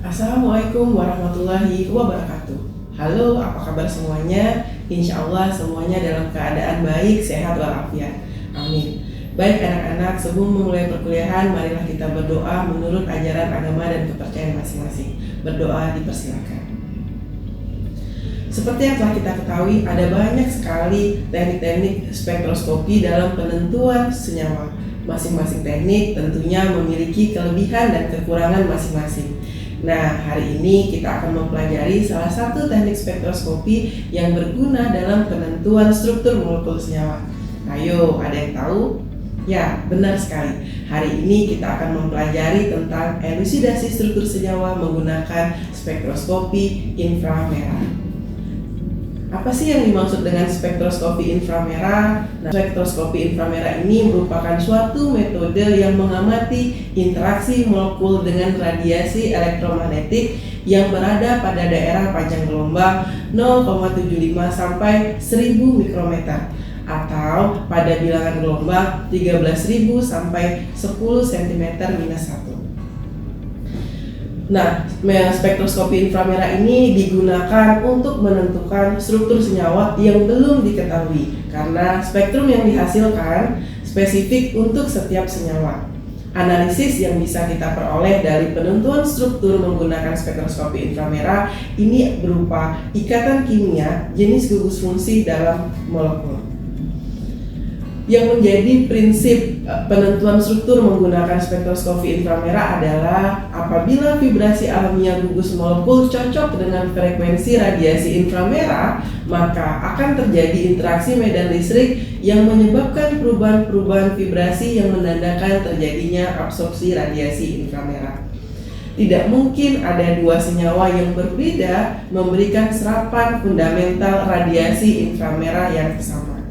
Assalamualaikum warahmatullahi wabarakatuh. Halo, apa kabar semuanya? Insya Allah semuanya dalam keadaan baik, sehat walafiat. Amin. Baik anak-anak, sebelum memulai perkuliahan, marilah kita berdoa menurut ajaran agama dan kepercayaan masing-masing. Berdoa dipersilakan. Seperti yang telah kita ketahui, ada banyak sekali teknik-teknik spektroskopi dalam penentuan senyawa. Masing-masing teknik tentunya memiliki kelebihan dan kekurangan masing-masing. Nah, hari ini kita akan mempelajari salah satu teknik spektroskopi yang berguna dalam penentuan struktur molekul senyawa. Ayo, ada yang tahu? Ya, benar sekali. Hari ini kita akan mempelajari tentang elusidasi struktur senyawa menggunakan spektroskopi inframerah. Apa sih yang dimaksud dengan spektroskopi inframerah? Nah, spektroskopi inframerah ini merupakan suatu metode yang mengamati interaksi molekul dengan radiasi elektromagnetik yang berada pada daerah panjang gelombang 0,75 sampai 1000 mikrometer atau pada bilangan gelombang 13.000 sampai 10 cm minus 1. Nah, spektroskopi inframerah ini digunakan untuk menentukan struktur senyawa yang belum diketahui karena spektrum yang dihasilkan spesifik untuk setiap senyawa. Analisis yang bisa kita peroleh dari penentuan struktur menggunakan spektroskopi inframerah ini berupa ikatan kimia jenis gugus fungsi dalam molekul. Yang menjadi prinsip penentuan struktur menggunakan spektroskopi inframerah adalah apabila vibrasi alamiah gugus molekul cocok dengan frekuensi radiasi inframerah, maka akan terjadi interaksi medan listrik yang menyebabkan perubahan-perubahan vibrasi yang menandakan terjadinya absorpsi radiasi inframerah. Tidak mungkin ada dua senyawa yang berbeda memberikan serapan fundamental radiasi inframerah yang sama.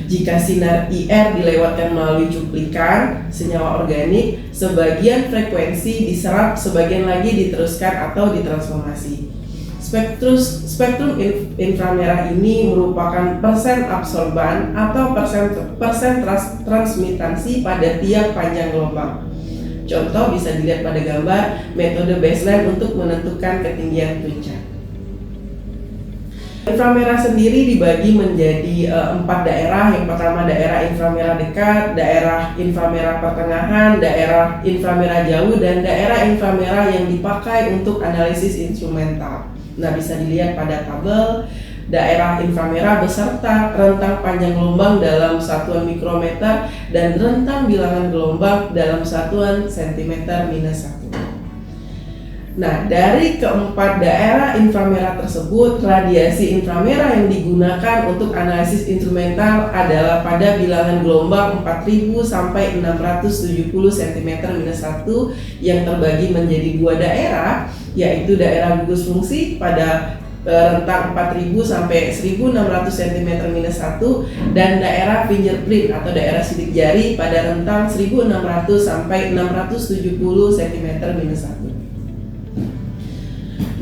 Jika sinar IR dilewatkan melalui cuplikan senyawa organik, sebagian frekuensi diserap, sebagian lagi diteruskan atau ditransformasi. Spektrum inframerah ini merupakan persen absorban atau persen transmitasi pada tiap panjang gelombang. Contoh bisa dilihat pada gambar metode baseline untuk menentukan ketinggian puncak. Inframerah sendiri dibagi menjadi 4 daerah. Yang pertama daerah inframerah dekat, daerah inframerah pertengahan, daerah inframerah jauh, dan daerah inframerah yang dipakai untuk analisis instrumental. Nah, bisa dilihat pada tabel daerah inframerah beserta rentang panjang gelombang dalam satuan mikrometer dan rentang bilangan gelombang dalam satuan sentimeter minus 1. Nah, dari keempat daerah inframerah tersebut, radiasi inframerah yang digunakan untuk analisis instrumental adalah pada bilangan gelombang 4000 sampai 670 cm-1 yang terbagi menjadi 2 daerah, yaitu daerah gugus fungsi pada rentang 4000 sampai 1600 cm-1 dan daerah fingerprint atau daerah sidik jari pada rentang 1600 sampai 670 cm-1.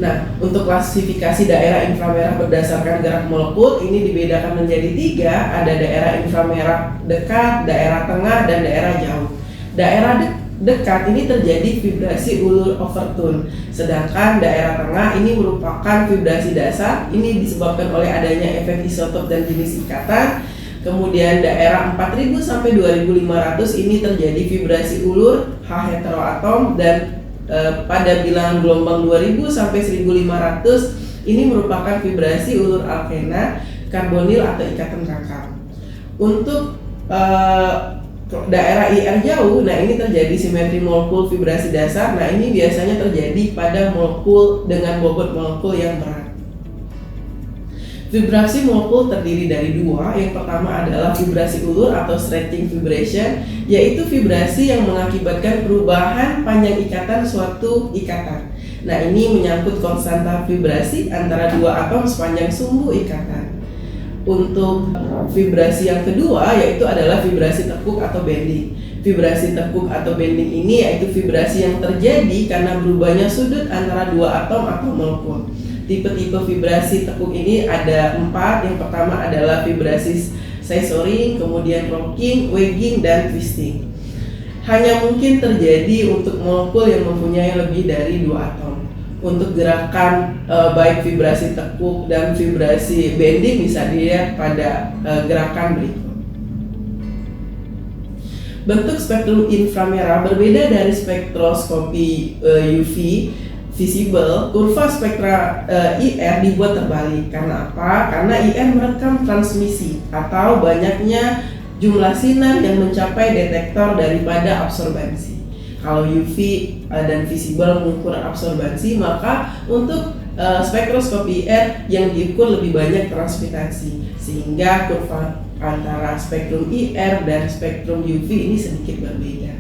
Nah, untuk klasifikasi daerah inframerah berdasarkan gerak molekul ini dibedakan menjadi 3, ada daerah inframerah dekat, daerah tengah, dan daerah jauh. Daerah dekat ini terjadi vibrasi ulur overtone, sedangkan daerah tengah ini merupakan vibrasi dasar, ini disebabkan oleh adanya efek isotop dan jenis ikatan. Kemudian daerah 4000 sampai 2500 ini terjadi vibrasi ulur H heteroatom, dan pada bilangan gelombang 2000 sampai 1500 ini merupakan vibrasi ulur alkena, karbonil atau ikatan kakap. Untuk daerah IR jauh, nah ini terjadi simetri molekul vibrasi dasar. Nah, ini biasanya terjadi pada molekul dengan bobot molekul yang berat. Vibrasi molekul terdiri dari 2. Yang pertama adalah vibrasi ulur atau stretching vibration, yaitu vibrasi yang mengakibatkan perubahan panjang ikatan suatu ikatan. Nah, ini menyangkut konstanta vibrasi antara 2 atom sepanjang sumbu ikatan. Untuk vibrasi yang kedua yaitu adalah vibrasi tekuk atau bending. Vibrasi tekuk atau bending ini yaitu vibrasi yang terjadi karena berubahnya sudut antara 2 atom atau molekul. Tipe-tipe vibrasi tekuk ini ada 4. Yang pertama adalah vibrasi scissoring, kemudian rocking, wagging, dan twisting. hanya mungkin terjadi untuk molekul yang mempunyai lebih dari 2 atom. Untuk gerakan baik vibrasi tekuk dan vibrasi bending bisa dilihat pada gerakan berikut. Bentuk spektrum inframerah berbeda dari spektroskopi UV visible. Kurva spektra IR dibuat terbalik. Karena apa? Karena IR merekam transmisi atau banyaknya jumlah sinar yang mencapai detektor daripada absorbansi. Kalau UV dan visible mengukur absorbansi, maka untuk spektroskopi IR yang diukur lebih banyak transmitasi, sehingga kurva antara spektrum IR dan spektrum UV ini sedikit berbeda.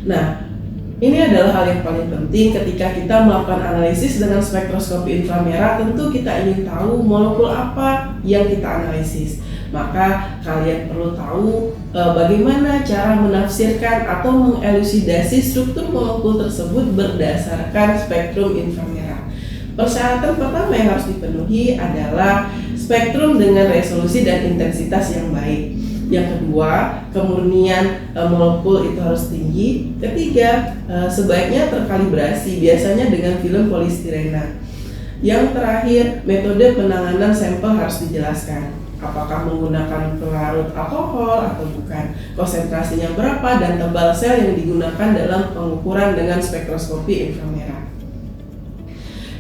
Nah, ini adalah hal yang paling penting ketika kita melakukan analisis dengan spektroskopi inframerah. Tentu kita ingin tahu molekul apa yang kita analisis. Maka kalian perlu tahu bagaimana cara menafsirkan atau mengelusidasi struktur molekul tersebut berdasarkan spektrum inframerah. Persyaratan pertama yang harus dipenuhi adalah spektrum dengan resolusi dan intensitas yang baik. Yang kedua, kemurnian molekul itu harus tinggi. Ketiga, sebaiknya terkalibrasi, biasanya dengan film polistirena. Yang terakhir, metode penanganan sampel harus dijelaskan. Apakah menggunakan pelarut alkohol atau bukan, konsentrasinya berapa, dan tebal sel yang digunakan dalam pengukuran dengan spektroskopi inframerah.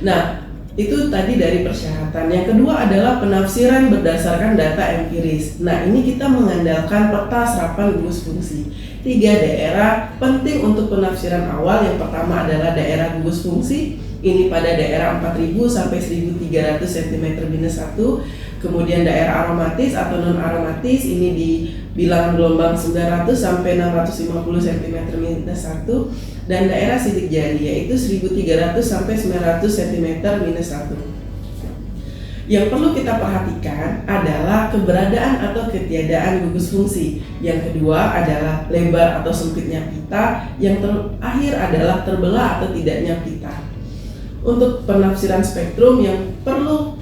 Nah, itu tadi dari persyaratan. Yang kedua adalah penafsiran berdasarkan data empiris. Nah, ini kita mengandalkan peta serapan gugus fungsi. 3 daerah penting untuk penafsiran awal. Yang pertama adalah daerah gugus fungsi. Ini pada daerah 4000 sampai 1300 cm-1. Kemudian daerah aromatis atau non aromatis, ini di bilangan gelombang 900 sampai 650 cm-1. Dan daerah sidik jari yaitu 1300 sampai 900 cm-1. Yang perlu kita perhatikan adalah keberadaan atau ketiadaan gugus fungsi. Yang kedua adalah lebar atau sempitnya pita. Yang terakhir adalah terbelah atau tidaknya pita. Untuk penafsiran spektrum yang perlu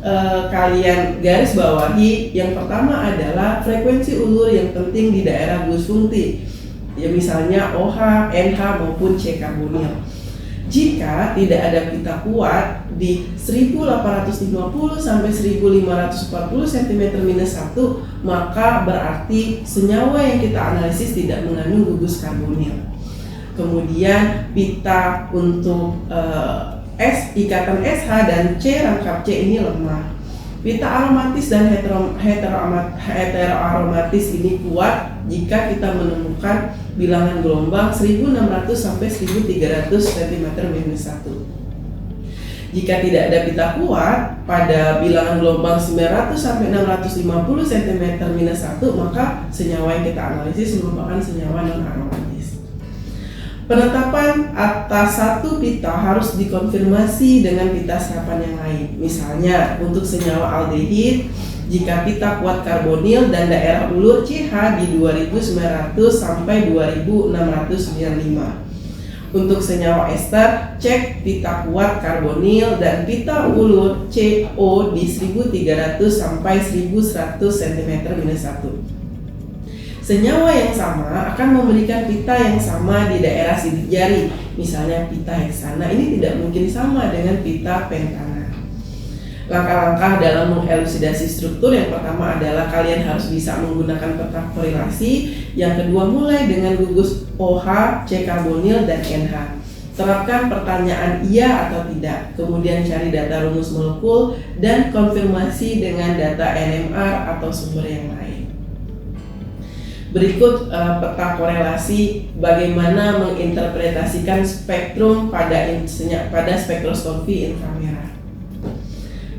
kalian garis bawahi, yang pertama adalah frekuensi ulur yang penting di daerah gugus fungsi, ya misalnya OH, NH maupun C karbonil. Jika tidak ada pita kuat di 1850 sampai 1540 cm-1, maka berarti senyawa yang kita analisis tidak mengandung gugus karbonil. Kemudian pita untuk ikatan SH dan C rangkap C ini lemah. Pita aromatis dan heteroaromatis ini kuat jika kita menemukan bilangan gelombang 1600 sampai 1300 cm-1. Jika tidak ada pita kuat pada bilangan gelombang 900 sampai 650 cm-1, maka senyawa yang kita analisis merupakan senyawa non-aromatis. Penetapan atas satu pita harus dikonfirmasi dengan pita serapan yang lain. Misalnya untuk senyawa aldehid, jika pita kuat karbonil dan daerah ulur CH di 2900 sampai 2695. Untuk senyawa ester, cek pita kuat karbonil dan pita ulur CO di 1300 sampai 1100 cm-1. Senyawa yang sama akan memberikan pita yang sama di daerah sidik jari, misalnya pita heksana. Ini tidak mungkin sama dengan pita pentana. Langkah-langkah dalam mengelusidasi struktur, yang pertama adalah kalian harus bisa menggunakan peta korelasi. Yang kedua, mulai dengan gugus OH, C karbonil, dan NH. Terapkan pertanyaan iya atau tidak, kemudian cari data rumus molekul dan konfirmasi dengan data NMR atau sumber yang lain. Berikut peta korelasi bagaimana menginterpretasikan spektrum pada spektroskopi inframerah.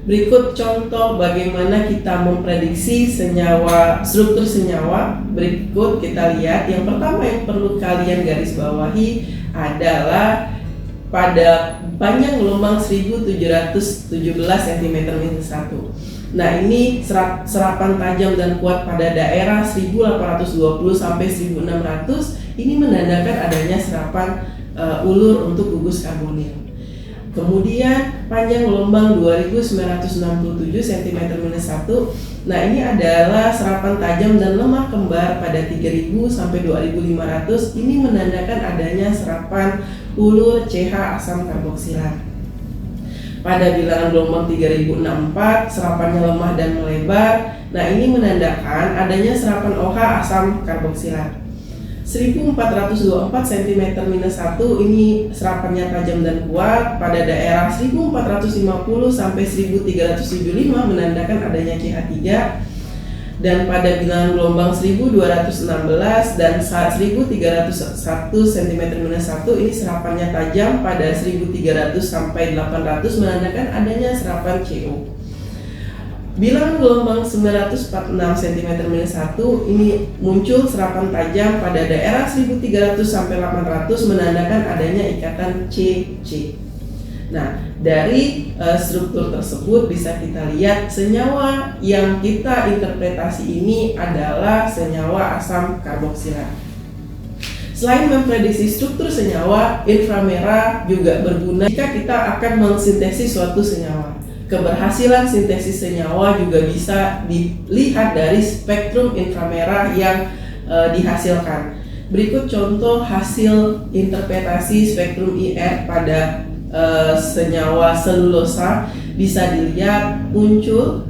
Berikut contoh bagaimana kita memprediksi struktur senyawa. Berikut kita lihat. Yang pertama yang perlu kalian garis bawahi adalah pada panjang gelombang 1717 cm-1. Nah, ini serapan tajam dan kuat pada daerah 1820 sampai 1600. Ini menandakan adanya serapan ulur untuk gugus karbonil. Kemudian panjang gelombang 2967 cm-1. Nah, ini adalah serapan tajam dan lemah kembar pada 3000 sampai 2500. Ini menandakan adanya serapan ulur CH asam karboksilat. Pada bilangan gelombang 3064, serapannya lemah dan melebar. Nah, ini menandakan adanya serapan OH asam karboksilat. 1424 cm-1 ini serapannya tajam dan kuat. Pada daerah 1450 sampai 1375 menandakan adanya CH3. Dan pada bilangan gelombang 1216 dan 1301 cm-1 ini serapannya tajam. Pada 1300 sampai 800 menandakan adanya serapan CO. Bilangan gelombang 946 cm-1 ini muncul serapan tajam pada daerah 1300 sampai 800 menandakan adanya ikatan CC. Nah, dari struktur tersebut bisa kita lihat senyawa yang kita interpretasi ini adalah senyawa asam karboksilat. Selain memprediksi struktur senyawa, inframerah juga berguna jika kita akan mensintesis suatu senyawa. Keberhasilan sintesis senyawa juga bisa dilihat dari spektrum inframerah yang dihasilkan. Berikut contoh hasil interpretasi spektrum IR pada senyawa selulosa. Bisa dilihat muncul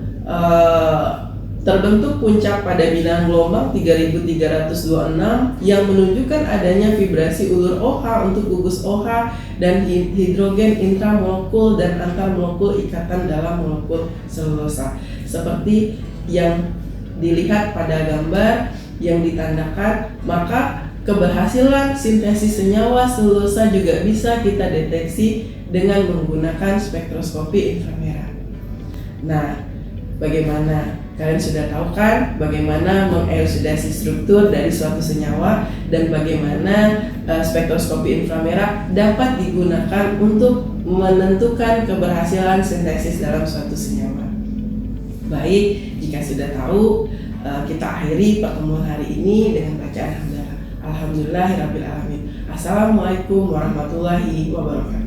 terbentuk puncak pada bilangan gelombang 3326 yang menunjukkan adanya vibrasi ulur OH untuk gugus OH dan hidrogen intramolekul dan antarmolekul ikatan dalam molekul selulosa. Seperti yang dilihat pada gambar yang ditandakan, maka keberhasilan sintesis senyawa selulosa juga bisa kita deteksi dengan menggunakan spektroskopi inframerah. Nah, bagaimana? Kalian sudah tahu kan bagaimana mengelusidasi struktur dari suatu senyawa dan bagaimana spektroskopi inframerah dapat digunakan untuk menentukan keberhasilan sintesis dalam suatu senyawa. Baik, jika sudah tahu, kita akhiri pertemuan hari ini dengan bacaan hamdalah. Alhamdulillahirabbil alamin. Assalamualaikum warahmatullahi wabarakatuh.